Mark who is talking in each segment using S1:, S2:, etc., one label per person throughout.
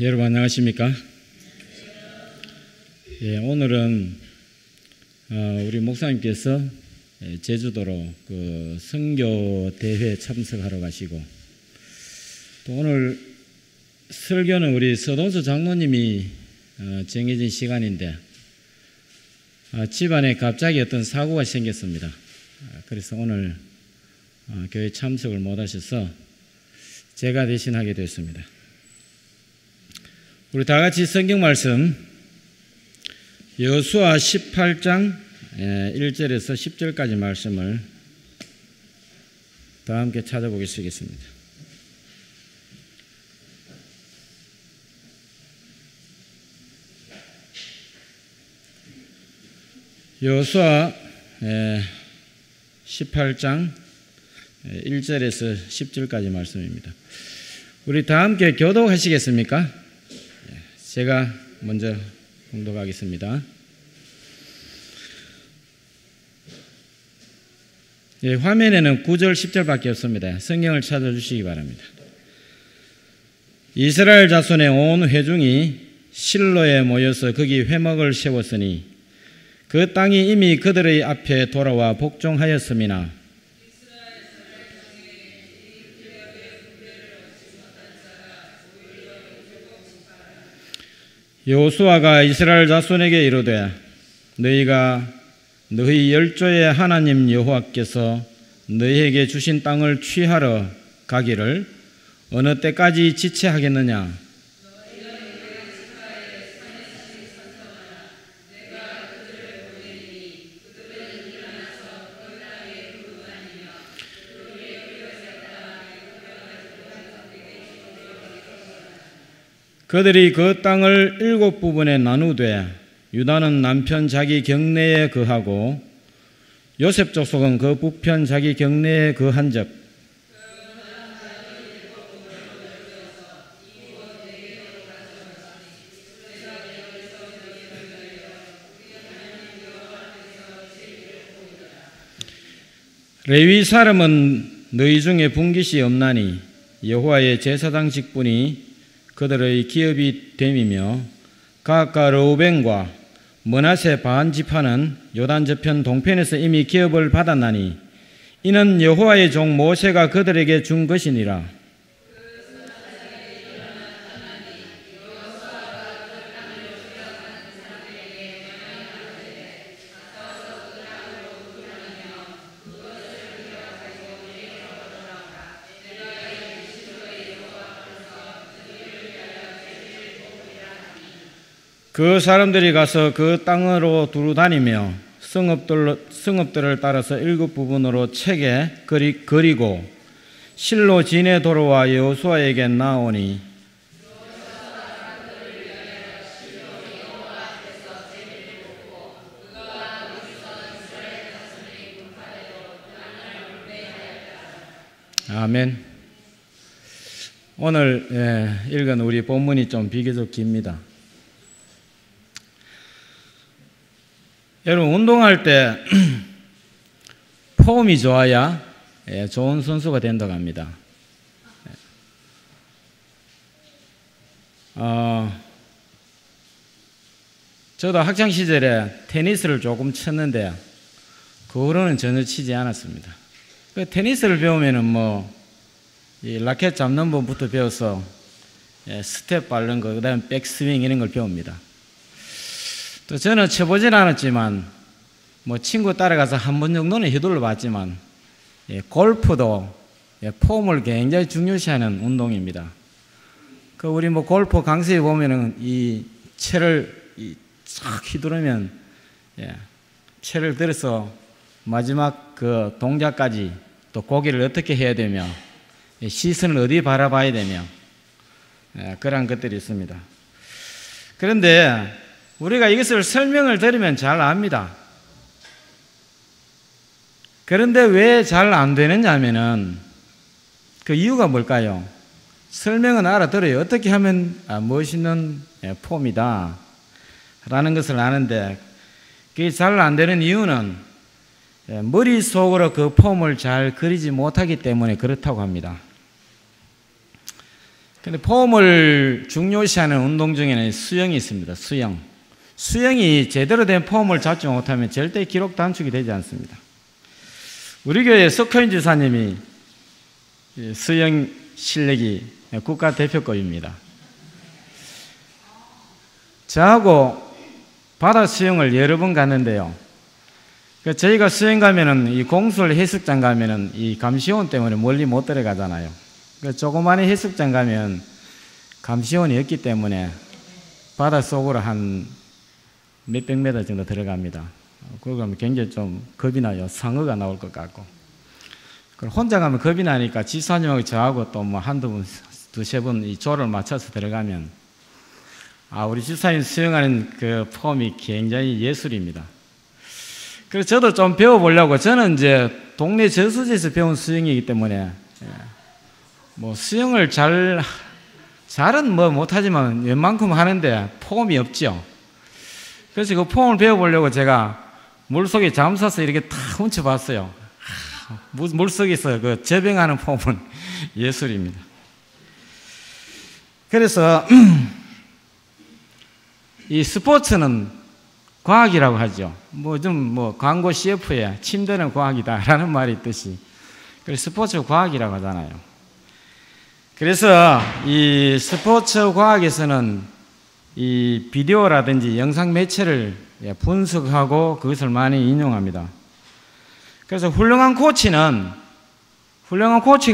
S1: 여러분 안녕하십니까? 오늘은 우리 목사님께서 제주도로 그 선교 대회 참석하러 가시고, 또 오늘 설교는 우리 서동수 장로님이 정해진 시간인데 집안에 갑자기 어떤 사고가 생겼습니다. 그래서 오늘 교회 참석을 못 하셔서 제가 대신하게 됐습니다. 우리 다 같이 성경 말씀 여호수아 18장 1절에서 10절까지 말씀을 다 함께 찾아보겠습니다. 여호수아 18장 1절에서 10절까지 말씀입니다. 우리 다 함께 교독하시겠습니까? 제가 먼저 공독하겠습니다. 화면에는 9절, 10절밖에 없습니다. 성경을 찾아주시기 바랍니다. 이스라엘 자손의 온 회중이 실로에 모여서 거기 회막을 세웠으니 그 땅이 이미 그들의 앞에 돌아와 복종하였음이나 여호수아가 이스라엘 자손에게 이르되 너희가 너희 열조의 하나님 여호와께서 너희에게 주신 땅을 취하러 가기를 어느 때까지 지체하겠느냐? 그들이 그 땅을 7부분에 나누되 유다는 남편 자기 경내에 거하고 요셉 족속은 그 북편 자기 경내에 거한즉 레위 사람은 너희 중에 분깃이 없나니 여호와의 제사장 직분이 그들의 기업이 됨이며 가까 르우벤과 므낫세 반 지파는 요단 저편 동편에서 이미 기업을 받았나니 이는 여호와의 종 모세가 그들에게 준 것이니라. 그 사람들이 가서 그 땅으로 두루 다니며 성읍들을 따라서 7부분으로 채게 그리고 실로 진에 돌아와 여호수아에게 나오니 아멘. 오늘 읽은 우리 본문이 좀 비교적 깁니다. 여러분, 운동할 때 폼이 좋아야 좋은 선수가 된다고 합니다. 저도 학창시절에 테니스를 조금 쳤는데 그 후로는 전혀 치지 않았습니다. 테니스를 배우면은 이 라켓 잡는 법부터 배워서 스텝 밟는 거, 그 다음에 백스윙 이런 걸 배웁니다. 또 저는 쳐보진 않았지만 친구 따라가서 한 번 정도는 휘둘러 봤지만 골프도 폼을 굉장히 중요시하는 운동입니다. 우리 골프 강습에 보면은 이 채를 싹 휘두르면 채를 들어서 마지막 그 동작까지 또 고개를 어떻게 해야 되며 시선을 어디 바라봐야 되며 그런 것들이 있습니다. 그런데 우리가 이것을 설명을 들으면 잘 압니다. 그런데 왜 잘 안 되느냐 하면은 그 이유가 뭘까요? 설명은 알아들어요. 어떻게 하면 멋있는 폼이다 라는 것을 아는데 그게 잘 안 되는 이유는 머릿속으로 그 폼을 잘 그리지 못하기 때문에 그렇다고 합니다. 근데 폼을 중요시하는 운동 중에는 수영이 있습니다. 수영이 제대로 된 폼을 잡지 못하면 절대 기록 단축이 되지 않습니다. 우리 교회 석효인 지사님이 수영 실력이 국가대표급입니다. 저하고 바다 수영을 여러 번 갔는데요. 저희가 수영 가면은 이 공설 해수욕장 가면은 이 감시원 때문에 멀리 못 들어가잖아요. 조그마한 해수욕장 가면 감시원이 없기 때문에 바다 속으로 한 몇백 미터 정도 들어갑니다. 그러고 가면 굉장히 좀 겁이 나요. 상어가 나올 것 같고. 혼자 가면 겁이 나니까 지사님하고 저하고 또 뭐 한두 번, 두세 번 이 조를 맞춰서 들어가면 우리 지사님 수영하는 그 폼이 굉장히 예술입니다. 그래서 저도 좀 배워보려고, 저는 이제 동네 저수지에서 배운 수영이기 때문에 뭐 수영을 잘은 뭐 못하지만 웬만큼 하는데 폼이 없죠. 그래서 그 폼을 배워보려고 제가 물속에 잠수해서 이렇게 탁 훔쳐봤어요. 물속에서 그 재병하는 폼은 예술입니다. 그래서 이 스포츠는 과학이라고 하죠. 뭐 광고 CF에 침대는 과학이다라는 말이 있듯이, 그래서 스포츠 과학이라고 하잖아요. 그래서 이 스포츠 과학에서는 이 비디오라든지 영상 매체를 분석하고 그것을 많이 인용합니다. 그래서 훌륭한 코치가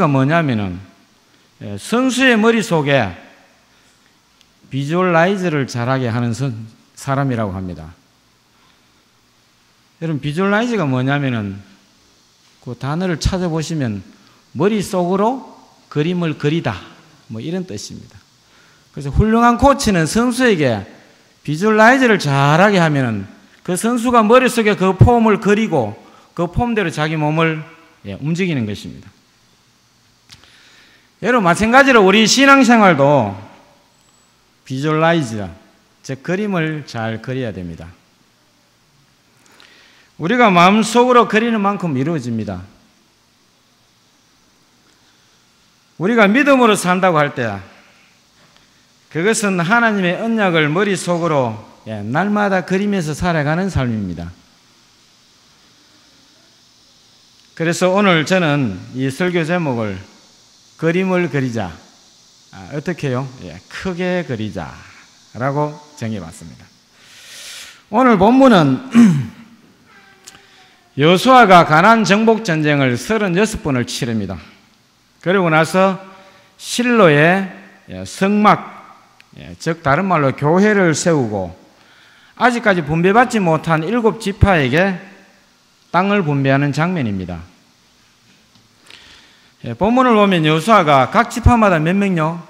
S1: 뭐냐면은 선수의 머릿속에 비주얼라이즈를 잘하게 하는 사람이라고 합니다. 여러분, 비주얼라이즈가 뭐냐면은 그 단어를 찾아보시면 머릿속으로 그림을 그리다, 뭐 이런 뜻입니다. 그래서 훌륭한 코치는 선수에게 비주얼라이즈를 잘하게 하면은 그 선수가 머릿속에 그 폼을 그리고 그 폼대로 자기 몸을 움직이는 것입니다. 여러분, 마찬가지로 우리 신앙생활도 비주얼라이즈, 즉 그림을 잘 그려야 됩니다. 우리가 마음속으로 그리는 만큼 이루어집니다. 우리가 믿음으로 산다고 할 때 그것은 하나님의 언약을 머릿속으로 날마다 그리면서 살아가는 삶입니다. 그래서 오늘 저는 이 설교 제목을 그림을 그리자, 어떻게 해요? 크게 그리자라고 정해봤습니다. 오늘 본문은 여호수아가 가나안 정복 전쟁을 36번을 치릅니다. 그리고 나서 실로에 성막, 즉 다른 말로 교회를 세우고 아직까지 분배받지 못한 7 지파에게 땅을 분배하는 장면입니다. 본문을 보면 여호수아가 각 지파마다 몇 명요?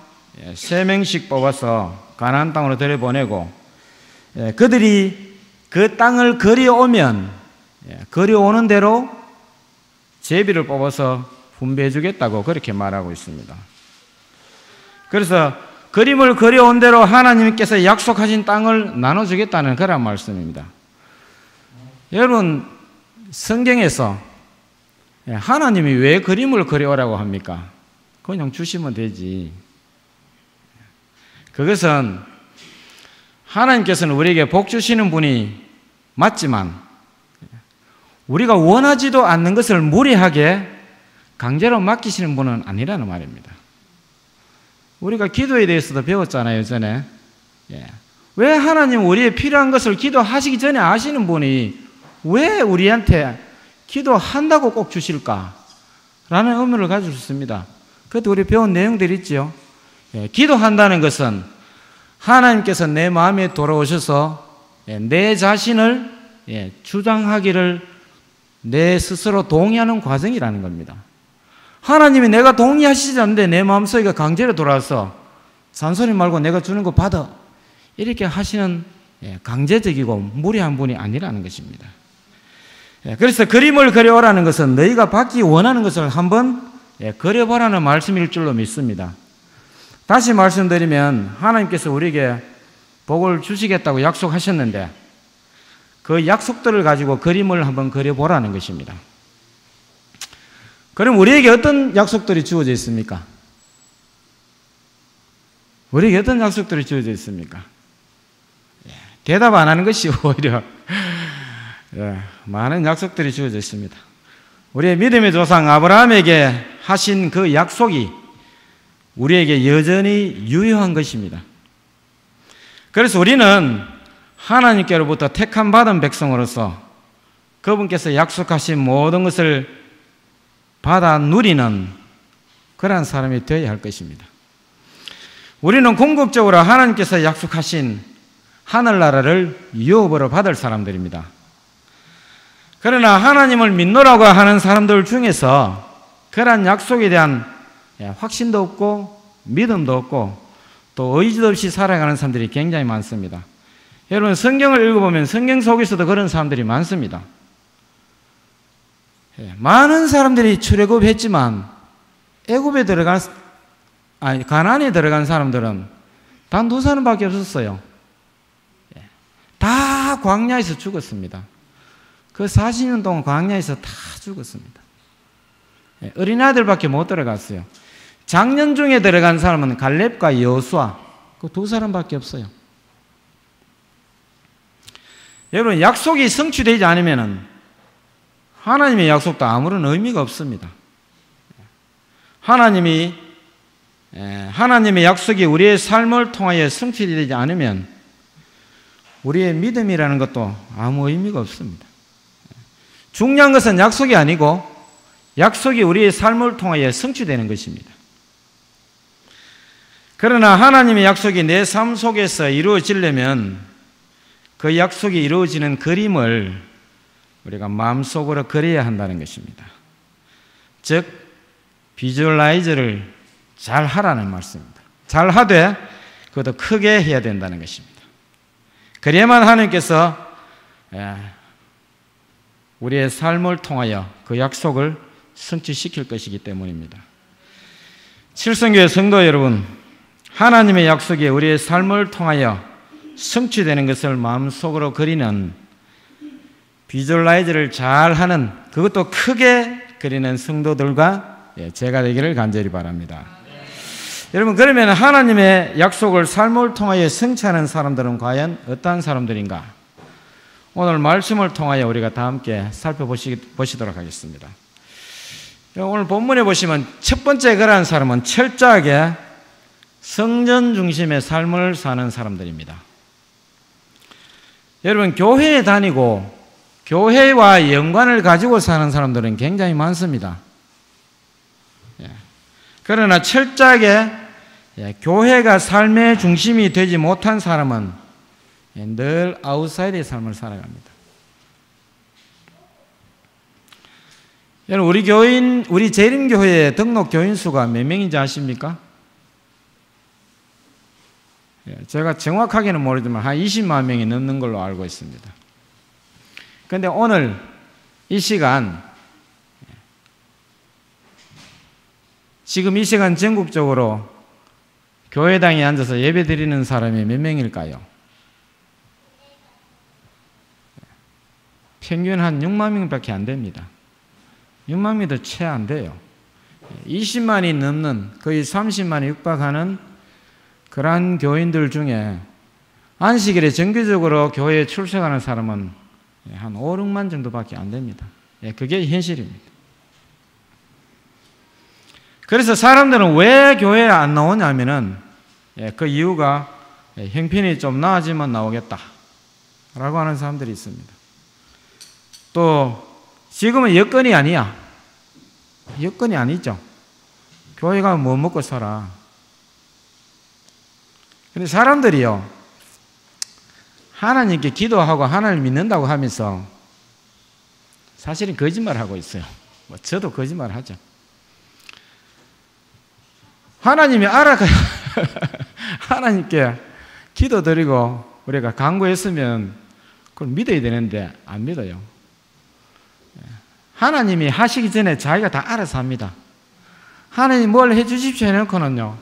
S1: 3명씩 뽑아서 가나안 땅으로 들여보내고, 그들이 그 땅을 거리오면 거리오는 대로 제비를 뽑아서 분배해 주겠다고 그렇게 말하고 있습니다. 그래서 그림을 그려온 대로 하나님께서 약속하신 땅을 나눠주겠다는 그런 말씀입니다. 여러분, 성경에서 하나님이 왜 그림을 그려오라고 합니까? 그냥 주시면 되지. 그것은 하나님께서는 우리에게 복 주시는 분이 맞지만 우리가 원하지도 않는 것을 무리하게 강제로 맡기시는 분은 아니라는 말입니다. 우리가 기도에 대해서도 배웠잖아요, 전에. 왜 하나님 우리의 필요한 것을 기도하시기 전에 아시는 분이 왜 우리한테 기도한다고 꼭 주실까? 라는 의문을 가질 수 있습니다. 그것도 우리 배운 내용들이 있죠. 기도한다는 것은 하나님께서 내 마음에 돌아오셔서 내 자신을 주장하기를 내 스스로 동의하는 과정이라는 겁니다. 하나님이 내가 동의하시지 않는데 내 마음속에 강제로 돌아와서 잔소리 말고 내가 주는 거 받아, 이렇게 하시는 강제적이고 무리한 분이 아니라는 것입니다. 그래서 그림을 그려오라는 것은 너희가 받기 원하는 것을 한번 그려보라는 말씀일 줄로 믿습니다. 다시 말씀드리면 하나님께서 우리에게 복을 주시겠다고 약속하셨는데 그 약속들을 가지고 그림을 한번 그려보라는 것입니다. 그럼 우리에게 어떤 약속들이 주어져 있습니까? 우리에게 어떤 약속들이 주어져 있습니까? 대답 안 하는 것이 오히려 많은 약속들이 주어져 있습니다. 우리의 믿음의 조상 아브라함에게 하신 그 약속이 우리에게 여전히 유효한 것입니다. 그래서 우리는 하나님께로부터 택함 받은 백성으로서 그분께서 약속하신 모든 것을 받아 누리는 그러한 사람이 되어야 할 것입니다. 우리는 궁극적으로 하나님께서 약속하신 하늘나라를 유업으로 받을 사람들입니다. 그러나 하나님을 믿노라고 하는 사람들 중에서 그러한 약속에 대한 확신도 없고 믿음도 없고 또 의지도 없이 살아가는 사람들이 굉장히 많습니다. 여러분, 성경을 읽어보면 성경 속에서도 그런 사람들이 많습니다. 많은 사람들이 출애굽했지만 가나안에 들어간 사람들은 단 2사람밖에 없었어요. 다 광야에서 죽었습니다. 그 40년 동안 광야에서 다 죽었습니다. 어린아이들밖에 못 들어갔어요. 장년 중에 들어간 사람은 갈렙과 여호수아 그 2사람밖에 없어요. 여러분, 약속이 성취되지 않으면 하나님의 약속도 아무런 의미가 없습니다. 하나님의 약속이 우리의 삶을 통하여 성취되지 않으면 우리의 믿음이라는 것도 아무 의미가 없습니다. 중요한 것은 약속이 아니고 약속이 우리의 삶을 통하여 성취되는 것입니다. 그러나 하나님의 약속이 내 삶 속에서 이루어지려면 그 약속이 이루어지는 그림을 우리가 마음속으로 그려야 한다는 것입니다. 즉, 비주얼라이즈를 잘 하라는 말씀입니다. 잘 하되 그것도 크게 해야 된다는 것입니다. 그래야만 하나님께서 우리의 삶을 통하여 그 약속을 성취시킬 것이기 때문입니다. 칠성교회 성도 여러분, 하나님의 약속이 우리의 삶을 통하여 성취되는 것을 마음속으로 그리는 비주얼라이즈를 잘하는, 그것도 크게 그리는 성도들과 제가 되기를 간절히 바랍니다. 여러분, 그러면 하나님의 약속을 삶을 통하여 성취하는 사람들은 과연 어떠한 사람들인가? 오늘 말씀을 통하여 우리가 다 함께 살펴보시도록 하겠습니다. 오늘 본문에 보시면 첫 번째 그러한 사람은 철저하게 성전 중심의 삶을 사는 사람들입니다. 여러분, 교회에 다니고 교회와 연관을 가지고 사는 사람들은 굉장히 많습니다. 그러나 철저하게 교회가 삶의 중심이 되지 못한 사람은 늘 아웃사이드의 삶을 살아갑니다. 여러분, 우리 재림교회의 등록 교인 수가 몇 명인지 아십니까? 제가 정확하게는 모르지만 한 20만 명이 넘는 걸로 알고 있습니다. 그런데 오늘 이 시간, 지금 이 시간 전국적으로 교회당에 앉아서 예배 드리는 사람이 몇 명일까요? 평균 한 6만 명밖에 안 됩니다. 6만 명도 채 안 돼요. 20만이 넘는, 거의 30만이 육박하는 그러한 교인들 중에 안식일에 정기적으로 교회에 출석하는 사람은 한 5, 6만 정도밖에 안 됩니다. 그게 현실입니다. 그래서 사람들은 왜 교회에 안 나오냐면은 그 이유가 형편이 좀 나아지면 나오겠다 라고 하는 사람들이 있습니다. 또 지금은 여건이 아니야. 여건이 아니죠. 교회 가면 뭐 먹고 살아. 근데 사람들이요, 하나님께 기도하고 하나님을 믿는다고 하면서 사실은 거짓말하고 있어요. 저도 거짓말하죠. 하나님이 알아가야 하나님께 기도드리고 우리가 간구했으면 그걸 믿어야 되는데 안 믿어요. 하나님이 하시기 전에 자기가 다 알아서 합니다. 하나님 뭘 해주십시오 해놓고는요,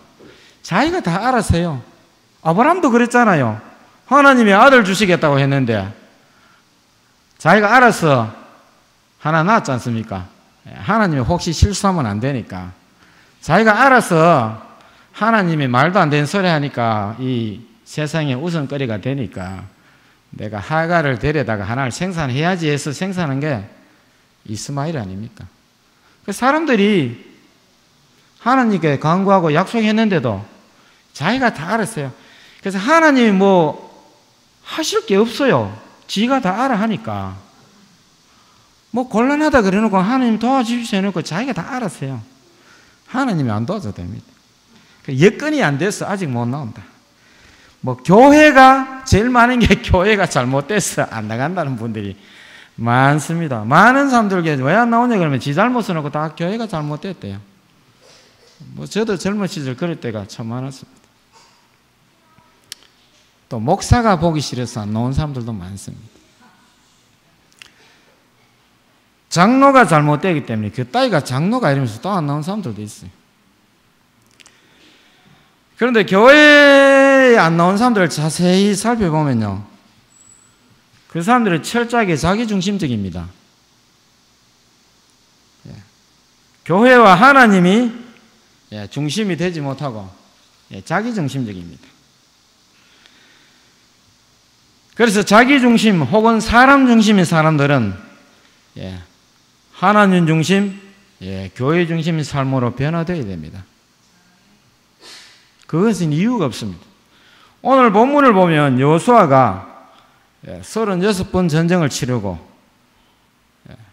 S1: 자기가 다 알아서 해요. 아브라함도 그랬잖아요. 하나님이 아들 주시겠다고 했는데 자기가 알아서 하나 낳았지 않습니까? 하나님이 혹시 실수하면 안 되니까 자기가 알아서 하나님이 말도 안 되는 소리 하니까 이 세상에 웃음거리가 되니까 내가 하가를 데려다가 하나를 생산해야지 해서 생산한 게 이스마엘 아닙니까? 그 사람들이 하나님께 간구하고 약속했는데도 자기가 다 알았어요. 그래서 하나님이 뭐 하실 게 없어요. 지가 다 알아 하니까. 뭐 곤란하다 그래놓고 하나님 도와주십시오 해놓고 자기가 다 알았어요. 하나님이 안 도와줘도 됩니다. 여건이 안 돼서 아직 못 나온다. 뭐 교회가 제일 많은 게 교회가 잘못돼서 안 나간다는 분들이 많습니다. 많은 사람들에게 왜 안 나오냐 그러면 지 잘못 써놓고 다 교회가 잘못됐대요. 뭐 저도 젊은 시절 그럴 때가 참 많았습니다. 또 목사가 보기 싫어서 안 나온 사람들도 많습니다. 장로가 잘못되기 때문에 그 따위가 장로가 이러면서 또 안 나온 사람들도 있어요. 그런데 교회에 안 나온 사람들을 자세히 살펴보면요, 그 사람들은 철저하게 자기중심적입니다. 교회와 하나님이 중심이 되지 못하고 자기중심적입니다. 그래서 자기중심 혹은 사람 중심인 사람들은 하나님 중심, 교회 중심의 삶으로 변화되어야 됩니다. 그것은 이유가 없습니다. 오늘 본문을 보면 여호수아가 36번 전쟁을 치르고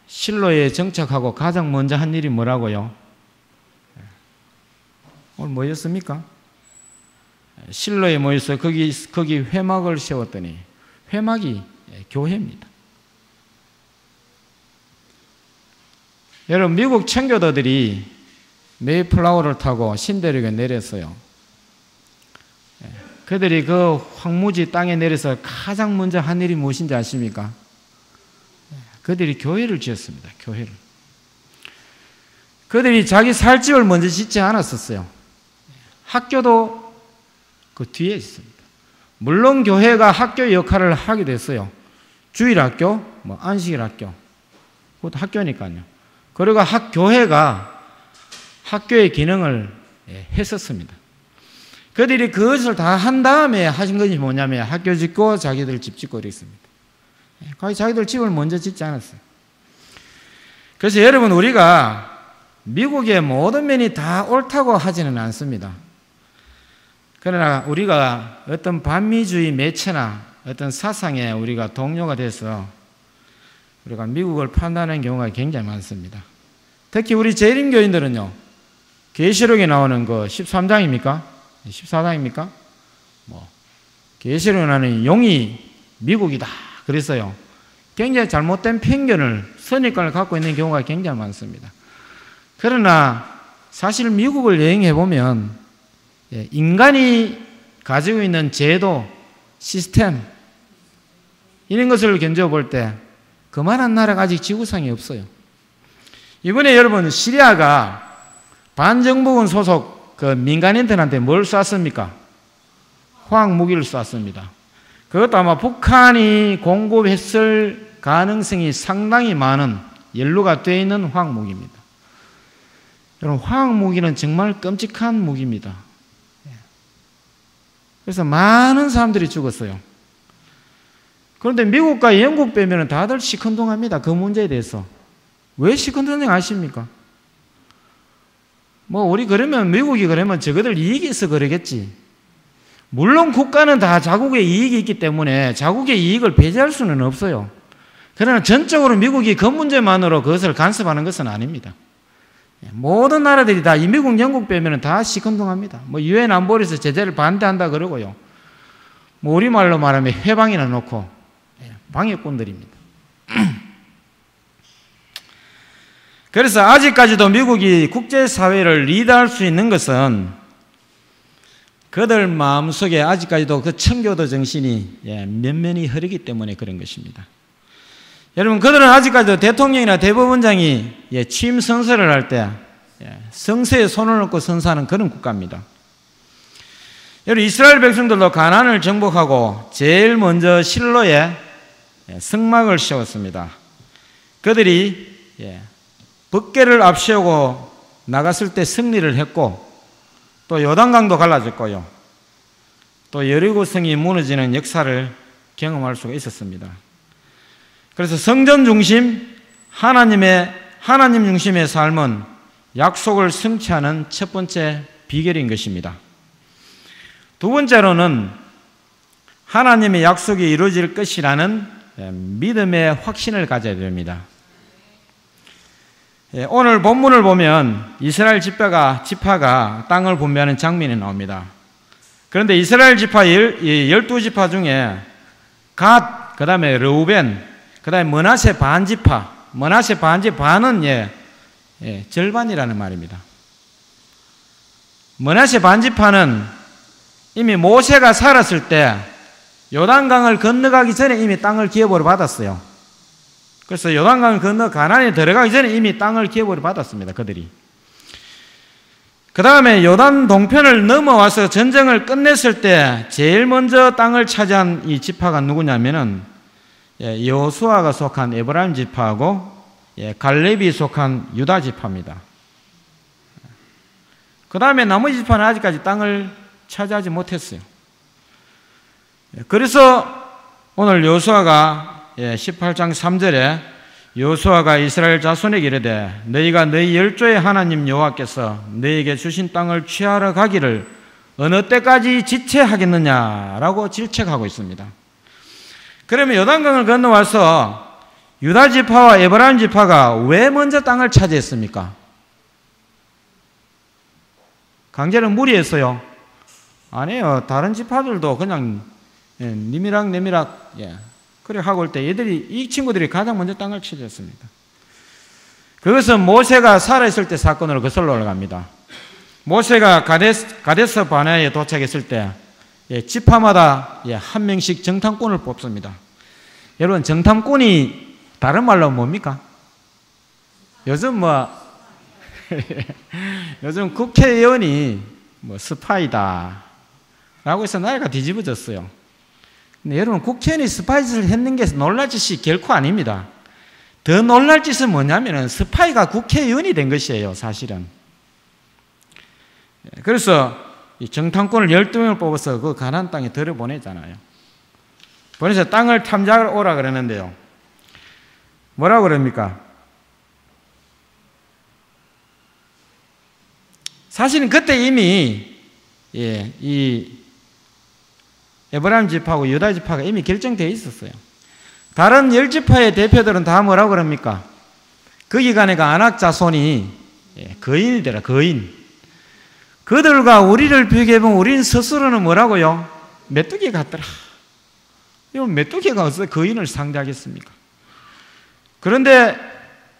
S1: 실로에 정착하고 가장 먼저 한 일이 뭐라고요? 오늘 뭐였습니까? 실로에 모여서 거기 회막을 세웠더니 회막이 교회입니다. 여러분, 미국 청교도들이 메이플라워를 타고 신대륙에 내렸어요. 그들이 그 황무지 땅에 내려서 가장 먼저 한 일이 무엇인지 아십니까? 그들이 교회를 지었습니다. 교회를. 그들이 자기 살 집을 먼저 짓지 않았었어요. 학교도 그 뒤에 있습니다. 물론 교회가 학교 역할을 하게 됐어요. 주일학교, 뭐 안식일학교, 그것도 학교니까요. 그리고 교회가 학교의 기능을 했었습니다. 그들이 그것을 다 한 다음에 하신 것이 뭐냐면 학교 짓고 자기들 집 짓고 이랬습니다. 자기들 집을 먼저 짓지 않았어요. 그래서 여러분, 우리가 미국의 모든 면이 다 옳다고 하지는 않습니다. 그러나 우리가 어떤 반미주의 매체나 어떤 사상에 우리가 동료가 돼서 우리가 미국을 판단하는 경우가 굉장히 많습니다. 특히 우리 재림교인들은요, 계시록에 나오는 그 13장입니까? 14장입니까? 계시록에 나오는 용이 미국이다 그랬어요. 굉장히 잘못된 편견을, 선입관을 갖고 있는 경우가 굉장히 많습니다. 그러나 사실 미국을 여행해 보면 인간이 가지고 있는 제도, 시스템 이런 것을 견뎌볼 때 그만한 나라가 아직 지구상에 없어요. 이번에 여러분, 시리아가 반정부군 소속 그 민간인들한테 뭘 쐈습니까? 화학무기를 쐈습니다. 그것도 아마 북한이 공급했을 가능성이 상당히 많은 연루가 되어 있는 화학무기입니다. 여러분, 화학무기는 정말 끔찍한 무기입니다. 그래서 많은 사람들이 죽었어요. 그런데 미국과 영국 빼면 다들 시큰둥합니다. 그 문제에 대해서. 왜 시큰둥한지 아십니까? 우리 그러면 미국이 그러면 저거들 이익이 있어 그러겠지. 물론 국가는 다 자국의 이익이 있기 때문에 자국의 이익을 배제할 수는 없어요. 그러나 전적으로 미국이 그 문제만으로 그것을 간섭하는 것은 아닙니다. 모든 나라들이 다 이 미국, 영국 빼면 다 시큰둥합니다. 유엔 안보리에서 제재를 반대한다 그러고요. 우리말로 말하면 해방이나 놓고 방해꾼들입니다. 그래서 아직까지도 미국이 국제사회를 리드할 수 있는 것은 그들 마음속에 아직까지도 그 청교도 정신이 면면이 흐르기 때문에 그런 것입니다. 여러분, 그들은 아직까지도 대통령이나 대법원장이 취임 선서를 할 때 성서에 손을 얹고 선서하는 그런 국가입니다. 여러분, 이스라엘 백성들도 가나안을 정복하고 제일 먼저 실로에 성막을 세웠습니다. 그들이 법궤를 앞세우고 나갔을 때 승리를 했고, 또 요단강도 갈라졌고요. 또 여리고성이 무너지는 역사를 경험할 수가 있었습니다. 그래서 성전 중심, 하나님 중심의 삶은 약속을 성취하는 첫 번째 비결인 것입니다. 두 번째로는 하나님의 약속이 이루어질 것이라는 믿음의 확신을 가져야 됩니다. 오늘 본문을 보면 이스라엘 지파가 땅을 분배하는 장면이 나옵니다. 그런데 이스라엘 지파 12지파 중에 갓, 그 다음에 르우벤, 그 다음에 므낫세 반지파는 절반이라는 말입니다. 므낫세 반지파는 이미 모세가 살았을 때 요단강을 건너가기 전에 이미 땅을 기업으로 받았어요. 그래서 요단강을 건너 가나안에 들어가기 전에 이미 땅을 기업으로 받았습니다. 그들이. 그 다음에 요단 동편을 넘어와서 전쟁을 끝냈을 때 제일 먼저 땅을 차지한 이 지파가 누구냐면은 여호수아가 속한 에브라임 지파하고 갈렙이 속한 유다 지파입니다. 그 다음에 나머지 지파는 아직까지 땅을 차지하지 못했어요. 그래서 오늘 여호수아가 18장 3절에 여호수아가 이스라엘 자손에게 이르되 너희가 너희 열조의 하나님 여호와께서 너희에게 주신 땅을 취하러 가기를 어느 때까지 지체하겠느냐라고 질책하고 있습니다. 그러면 요단강을 건너와서 유다 지파와 에브라임 지파가 왜 먼저 땅을 차지했습니까? 강제로 무리했어요? 아니에요. 다른 지파들도 그냥 니미락 내미락 그래 하고 올 때 이 친구들이 가장 먼저 땅을 차지했습니다. 그것은 모세가 살아있을 때 사건으로 거슬러 올라갑니다. 모세가 가데스 바네아에 도착했을 때 지파마다 한 명씩 정탐꾼을 뽑습니다. 여러분, 정탐꾼이 다른 말로 뭡니까? 요즘 요즘 국회의원이 스파이다 라고 해서 나라가 뒤집어졌어요. 근데 여러분, 국회의원이 스파이를 했는 게 놀랄 짓이 결코 아닙니다. 더 놀랄 짓은 뭐냐면은 스파이가 국회의원이 된 것이에요, 사실은. 그래서 이 정탐꾼을 12명을 뽑아서 그 가나안 땅에 들여보내잖아요. 보내서 땅을 탐지하러 오라 그러는데요. 뭐라고 그럽니까? 사실은 그때 이미 이 에브라임 지파하고 유다 지파가 이미 결정되어 있었어요. 다른 10지파의 대표들은 다 뭐라고 그럽니까? 그 기간에 그 아낙 자손이 거인이더라, 거인. 그들과 우리를 비교해보면 우리는 스스로는 뭐라고요? 메뚜기 같더라. 이건 메뚜기가 어디서 거인을 상대하겠습니까? 그런데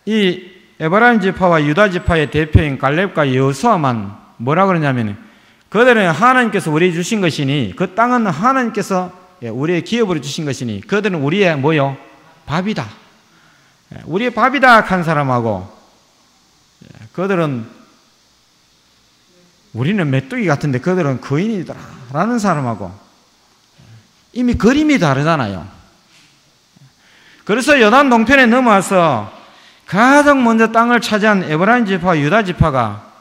S1: 이 에브라임 지파와 유다 지파의 대표인 갈렙과 여호수아만 뭐라고 그러냐면 그들은 하나님께서 우리에게 주신 것이니 그 땅은 하나님께서 우리의 기업으로 주신 것이니 그들은 우리의 뭐요? 밥이다. 우리의 밥이다 한 사람하고 그들은 우리는 메뚜기 같은데 그들은 거인이더라 라는 사람하고 이미 그림이 다르잖아요. 그래서 요단 동편에 넘어와서 가장 먼저 땅을 차지한 에브라임 지파와 유다 지파가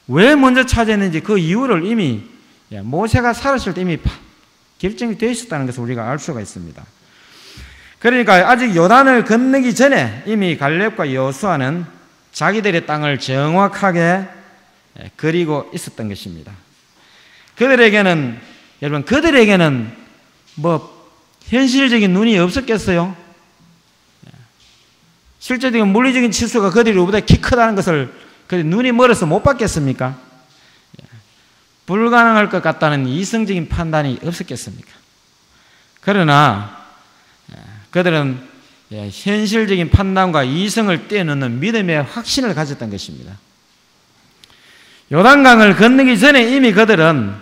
S1: 왜 먼저 차지했는지 그 이유를 이미 모세가 살았을 때 이미 결정이 되어 있었다는 것을 우리가 알 수가 있습니다. 그러니까 아직 요단을 건너기 전에 이미 갈렙과 여호수아는 자기들의 땅을 정확하게 그리고 있었던 것입니다. 그들에게는 여러분 현실적인 눈이 없었겠어요? 실제적인 물리적인 치수가 그들보다 키 크다는 것을 눈이 멀어서 못 봤겠습니까? 불가능할 것 같다는 이성적인 판단이 없었겠습니까? 그러나 그들은 현실적인 판단과 이성을 뛰어넘는 믿음의 확신을 가졌던 것입니다. 요단강을 건너기 전에 이미 그들은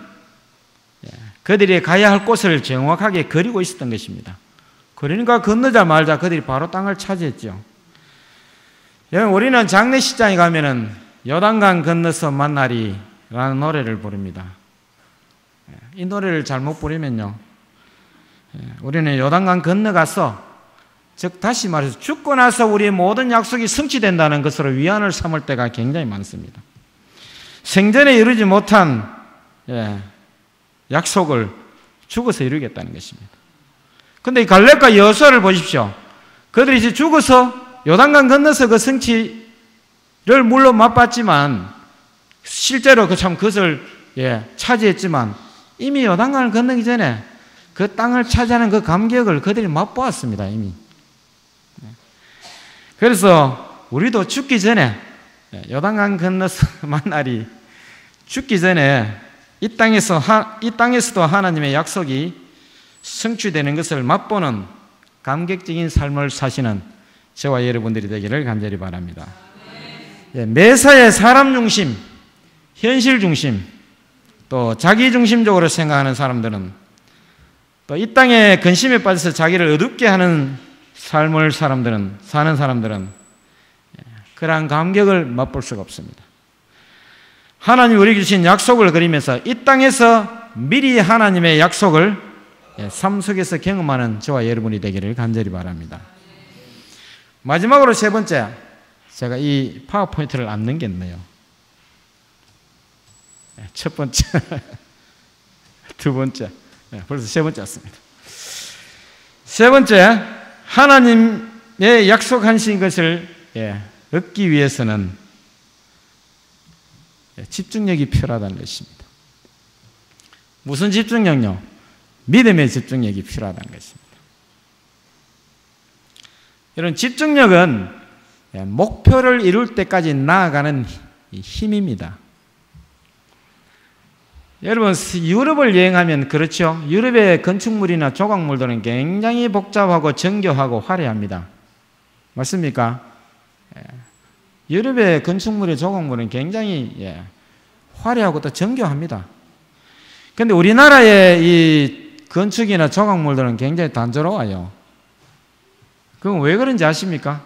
S1: 그들이 가야 할 곳을 정확하게 그리고 있었던 것입니다. 그러니까 건너자 말자 그들이 바로 땅을 차지했죠. 우리는 장례식장에 가면은 요단강 건너서 만나리 라는 노래를 부릅니다. 이 노래를 잘못 부르면요 우리는 요단강 건너가서 즉 다시 말해서 죽고 나서 우리의 모든 약속이 성취된다는 것으로 위안을 삼을 때가 굉장히 많습니다. 생전에 이루지 못한 약속을 죽어서 이루겠다는 것입니다. 근데 이 갈렙과 여호수아를 보십시오. 그들이 이제 죽어서 요단강 건너서 그 성취를 물론 맛봤지만 실제로 그것을 차지했지만 이미 요단강을 건너기 전에 그 땅을 차지하는 그 감격을 그들이 맛보았습니다. 이미. 그래서 우리도 죽기 전에 요단강 건너서 만날이 죽기 전에 이 땅에서도 하나님의 약속이 성취되는 것을 맛보는 감격적인 삶을 사시는 저와 여러분들이 되기를 간절히 바랍니다. 매사에 사람 중심, 현실 중심, 또 자기 중심적으로 생각하는 사람들은 또 이 땅에 근심에 빠져서 자기를 어둡게 하는 삶을 사는 사람들은 그러한 감격을 맛볼 수가 없습니다. 하나님이 우리에게 주신 약속을 그리면서 이 땅에서 미리 하나님의 약속을 삶 속에서 경험하는 저와 여러분이 되기를 간절히 바랍니다. 마지막으로 세 번째, 제가 이 파워포인트를 안 넘겼네요. 첫 번째, 두 번째, 벌써 세 번째 왔습니다. 세 번째, 하나님의 약속하신 것을 얻기 위해서는 집중력이 필요하다는 것입니다. 무슨 집중력요? 믿음의 집중력이 필요하다는 것입니다. 이런 집중력은 목표를 이룰 때까지 나아가는 힘입니다. 여러분, 유럽을 여행하면 그렇죠. 유럽의 건축물이나 조각물들은 굉장히 복잡하고 정교하고 화려합니다. 맞습니까? 유럽의 건축물의 조각물은 굉장히 화려하고 또 정교합니다. 그런데 우리나라의 이 건축이나 조각물들은 굉장히 단조로워요. 그건 왜 그런지 아십니까?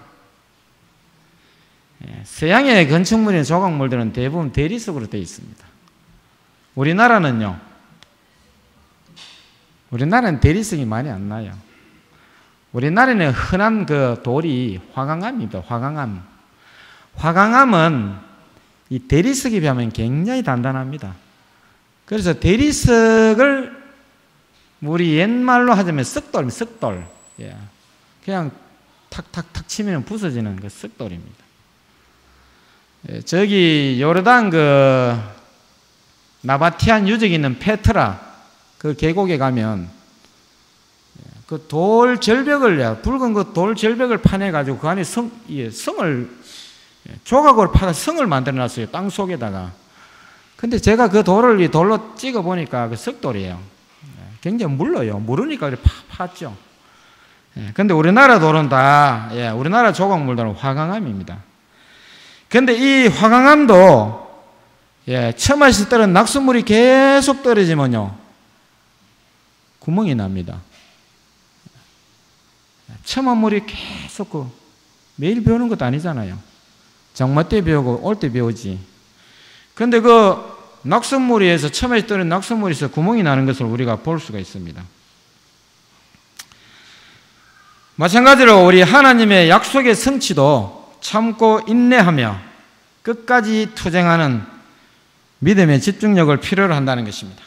S1: 서양의 건축물이나 조각물들은 대부분 대리석으로 되어 있습니다. 우리나라는 대리석이 많이 안 나요. 우리나라는 흔한 그 돌이 화강암입니다. 화강암은 이 대리석에 비하면 굉장히 단단합니다. 그래서 대리석을 우리 옛말로 하자면 썩돌. 그냥 탁탁탁 치면 부서지는 그 썩돌입니다. 저기 요르단 그 나바티안 유적이 있는 페트라 그 계곡에 가면 그 돌 절벽을 붉은 그 돌 절벽을 파내 가지고 그 안에 성을 조각으로 파서 성을 만들어 놨어요. 땅 속에다가. 근데 제가 그 돌을 이 돌로 찍어 보니까 그 석돌이에요. 굉장히 물러요. 무르니까 팠죠. 근데 우리나라 돌은 다 우리나라 조각물들은 화강암입니다. 근데 이 화강암도 처마에서 떨어진 낙수물이 계속 떨어지면요 구멍이 납니다. 처마물이 계속 매일 배우는 것도 아니잖아요. 장마 때 배우고 올 때 배우지. 그런데 그 낙수물에서 처마에서 떨어진 낙수물에서 구멍이 나는 것을 우리가 볼 수가 있습니다. 마찬가지로 우리 하나님의 약속의 성취도 참고 인내하며 끝까지 투쟁하는 믿음의 집중력을 필요로 한다는 것입니다.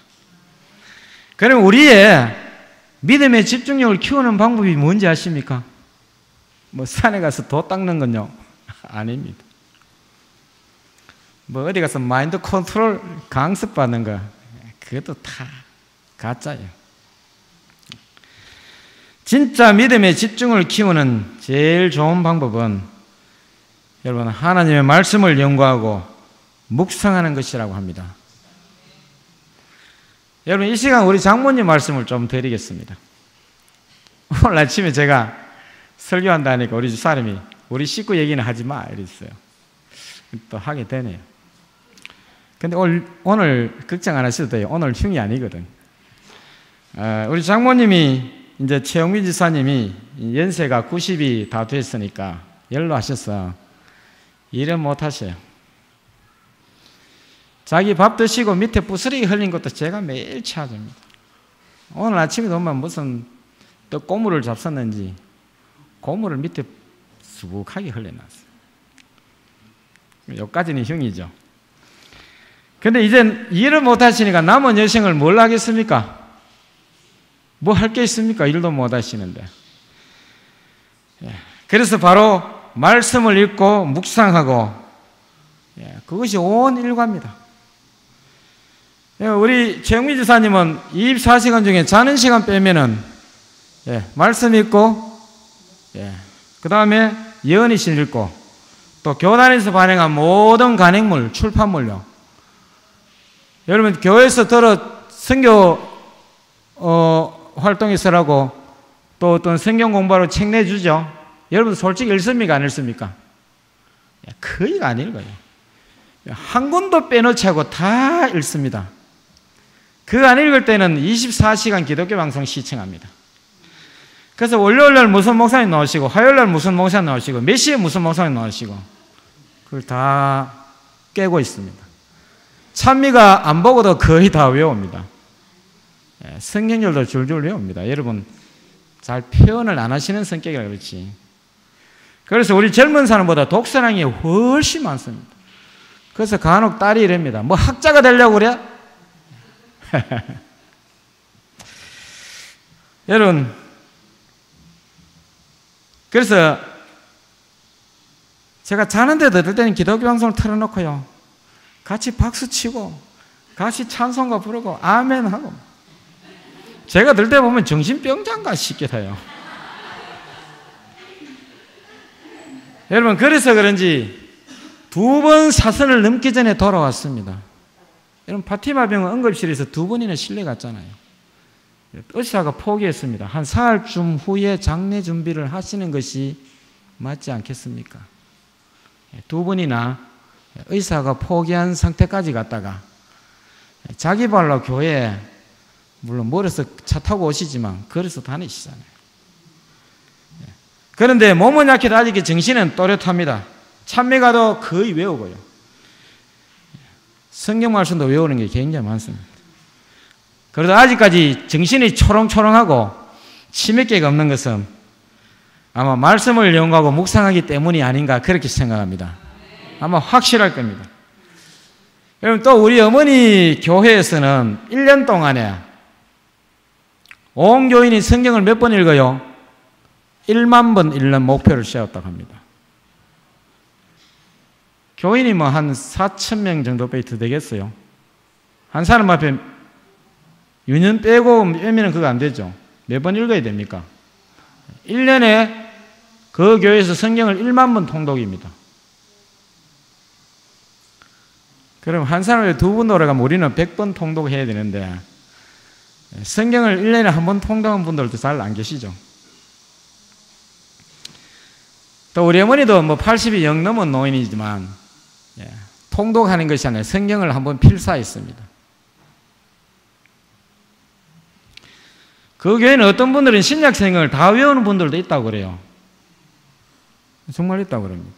S1: 그럼 우리의 믿음의 집중력을 키우는 방법이 뭔지 아십니까? 뭐 산에 가서 도 닦는 건요? 아닙니다. 뭐 어디 가서 마인드 컨트롤 강습 받는 거 그것도 다 가짜예요. 진짜 믿음의 집중을 키우는 제일 좋은 방법은 여러분 하나님의 말씀을 연구하고 묵상하는 것이라고 합니다. 여러분 이 시간 우리 장모님 말씀을 좀 드리겠습니다. 오늘 아침에 제가 설교한다니까 우리 집 사람이 우리 식구 얘기는 하지 마 이랬어요. 또 하게 되네요. 근데 오늘 걱정 안 하셔도 돼요. 오늘 흉이 아니거든. 우리 장모님이 이제 최영민 지사님이 연세가 90이 다 됐으니까 연로하셔서 일은 못 하셔요. 자기 밥 드시고 밑에 부스러기 흘린 것도 제가 매일 찾아줍니다. 오늘 아침에도 오면 무슨 또 고물을 잡섰는지 고물을 밑에 수북하게 흘려놨어요. 여기까지는 흉이죠. 근데 이제 일을 못 하시니까 남은 여생을 뭘 하겠습니까? 뭐 할 게 있습니까? 일도 못 하시는데. 그래서 바로 말씀을 읽고 묵상하고, 그것이 온 일과입니다. 우리 최영미 지사님은 24시간 중에 자는 시간 빼면은 말씀 읽고, 그 다음에 예언이신 읽고, 또 교단에서 발행한 모든 간행물, 출판물요. 여러분 교회에서 선교 활동에서라고 또 어떤 성경 공부하러 책 내주죠. 여러분 솔직히 읽습니까? 안 읽습니까? 거의 안 읽어요. 한 권도 빼놓지 않고 다 읽습니다. 그 안 읽을 때는 24시간 기독교 방송 시청합니다. 그래서 월요일날 무슨 목사님 나오시고, 화요일날 무슨 목사님 나오시고, 몇 시에 무슨 목사님 나오시고, 그걸 다 깨고 있습니다. 찬미가 안 보고도 거의 다 외웁니다. 성경절도 줄줄 외웁니다. 여러분 잘 표현을 안 하시는 성격이라 그렇지. 그래서 우리 젊은 사람보다 독서량이 훨씬 많습니다. 그래서 간혹 딸이 이럽니다. 뭐 학자가 되려고 그래? 여러분, 그래서 제가 자는데도 어떨 때는 기독교 방송을 틀어놓고요, 같이 박수치고 같이 찬송가 부르고 아멘 하고, 제가 들 때 보면 정신병자인가 싶게 해요. 여러분, 그래서 그런지 2번 사선을 넘기 전에 돌아왔습니다. 여러분, 파티마 병원 응급실에서 2번이나 실내 갔잖아요. 의사가 포기했습니다. 한 사흘쯤 후에 장례 준비를 하시는 것이 맞지 않겠습니까? 2번이나 의사가 포기한 상태까지 갔다가 자기 발로 교회에, 물론 멀어서 차 타고 오시지만 걸어서 다니시잖아요. 그런데 몸은 약해도 아직 정신은 또렷합니다. 찬미가도 거의 외우고요, 성경 말씀도 외우는 게 굉장히 많습니다. 그래도 아직까지 정신이 초롱초롱하고 치매기가 없는 것은 아마 말씀을 연구하고 묵상하기 때문이 아닌가, 그렇게 생각합니다. 아마 확실할 겁니다. 여러분, 또 우리 어머니 교회에서는 1년 동안에 온 교인이 성경을 몇 번 읽어요? 1만 번 읽는 목표를 세웠다고 합니다. 교인이 뭐 한 4,000명 정도 더 되겠어요. 한 사람 앞에 유년 빼면 그거 안 되죠. 몇 번 읽어야 됩니까? 1년에 그 교회에서 성경을 1만 번 통독입니다. 그럼 한 사람에 2번 돌아가면 우리는 100번 통독해야 되는데, 성경을 1년에 한 번 통독한 분들도 잘 안 계시죠. 또 우리 어머니도 뭐 80이 영 넘은 노인이지만 통독하는 것이 아니라 성경을 한번 필사했습니다. 그 교회는 어떤 분들은 신약 성경을 다 외우는 분들도 있다고 그래요. 정말 있다고 그럽니다.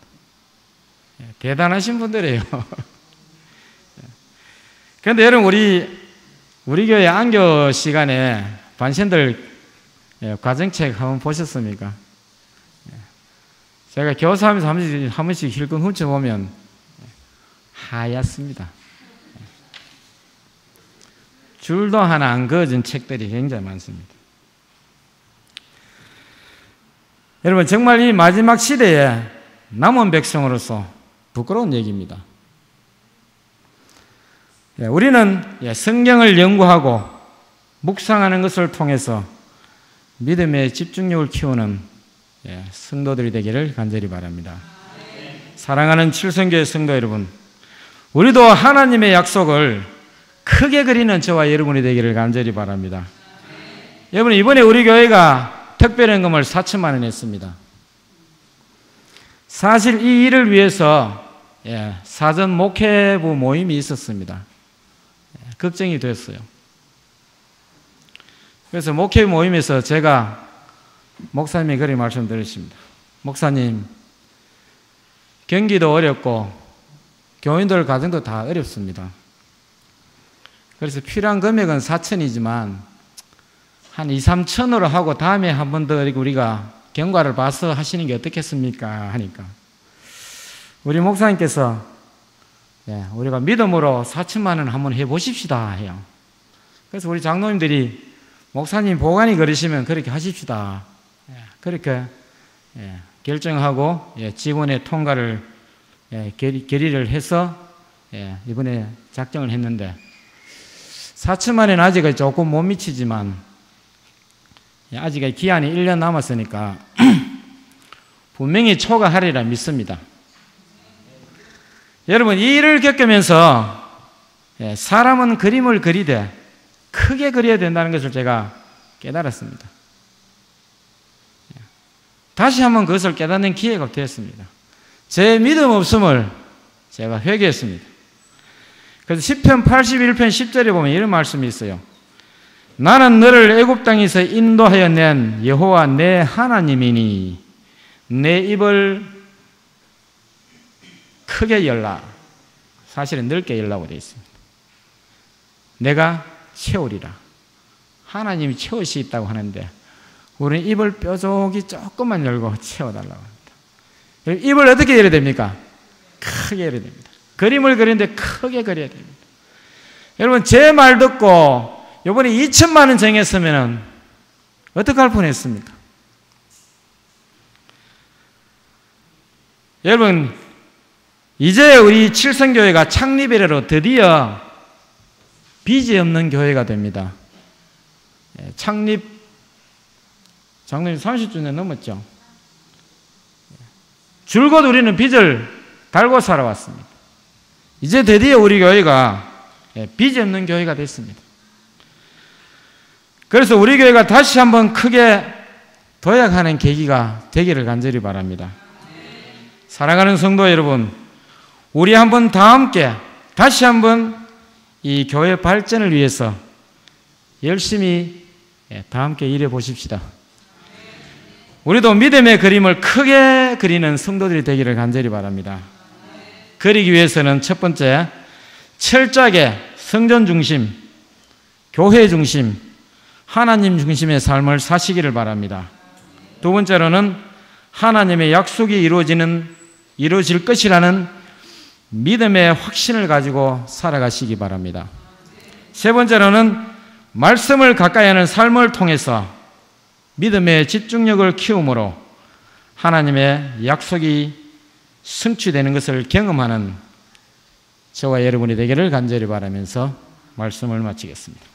S1: 대단하신 분들이에요. 그런데 여러분, 우리 교회 안교 시간에 반신들 과정책 한번 보셨습니까? 제가 교사하면서 한 번씩 힐끔 훔쳐보면 하얗습니다. 줄도 하나 안 그어진 책들이 굉장히 많습니다. 여러분, 정말 이 마지막 시대에 남은 백성으로서 부끄러운 얘기입니다. 우리는 성경을 연구하고 묵상하는 것을 통해서 믿음의 집중력을 키우는 성도들이 되기를 간절히 바랍니다. 사랑하는 칠성교회 성도 여러분, 우리도 하나님의 약속을 크게 그리는 저와 여러분이 되기를 간절히 바랍니다. 여러분, 이번에 우리 교회가 특별연금을 4천만 원 했습니다. 사실 이 일을 위해서 사전 목회부 모임이 있었습니다. 걱정이 됐어요. 그래서 목회 모임에서 제가 목사님이 그리 말씀드렸습니다. 목사님, 경기도 어렵고 교인들 가정도 다 어렵습니다. 그래서 필요한 금액은 4천이지만 한 2, 3천으로 하고 다음에 한 번 더 우리가 경과를 봐서 하시는 게 어떻겠습니까? 하니까 우리 목사님께서 우리가 믿음으로 4천만 원 한번 해보십시다 해요. 그래서 우리 장로님들이 목사님 보관이 그러시면 그렇게 하십시다. 그렇게 결정하고 직원의 통과를 결의를 해서 이번에 작정을 했는데 4천만 원 아직은 조금 못 미치지만 아직 기한이 1년 남았으니까 분명히 초과하리라 믿습니다. 여러분, 이 일을 겪으면서 사람은 그림을 그리되 크게 그려야 된다는 것을 제가 깨달았습니다. 다시 한번 그것을 깨닫는 기회가 되었습니다. 제 믿음 없음을 제가 회개했습니다. 그래서 시편 81편 10절에 보면 이런 말씀이 있어요. 나는 너를 애굽 땅에서 인도하여 낸 여호와 내 하나님이니 내 입을 크게 열라. 사실은 넓게 열라고 되어 있습니다. 내가 채우리라. 하나님이 채울 수 있다고 하는데 우리는 입을 뾰족이 조금만 열고 채워달라고 합니다. 입을 어떻게 열어야 됩니까? 크게 열어야 됩니다. 그림을 그리는데 크게 그려야 됩니다. 여러분, 제 말 듣고 이번에 2천만 원 정했으면 어떻게 할 뻔했습니까? 여러분, 이제 우리 칠성교회가 창립 이래로 드디어 빚이 없는 교회가 됩니다. 창립 장로님 30주년 넘었죠. 줄곧 우리는 빚을 달고 살아왔습니다. 이제 드디어 우리 교회가 빚이 없는 교회가 됐습니다. 그래서 우리 교회가 다시 한번 크게 도약하는 계기가 되기를 간절히 바랍니다. 사랑하는 성도 여러분, 우리 한번 다 함께 다시 한번 이 교회 발전을 위해서 열심히 다 함께 일해 보십시다. 우리도 믿음의 그림을 크게 그리는 성도들이 되기를 간절히 바랍니다. 그리기 위해서는 첫 번째, 철저하게 성전 중심, 교회 중심, 하나님 중심의 삶을 사시기를 바랍니다. 두 번째로는 하나님의 약속이 이루어질 것이라는 믿음의 확신을 가지고 살아가시기 바랍니다. 세 번째로는 말씀을 가까이 하는 삶을 통해서 믿음의 집중력을 키움으로 하나님의 약속이 성취되는 것을 경험하는 저와 여러분이 되기를 간절히 바라면서 말씀을 마치겠습니다.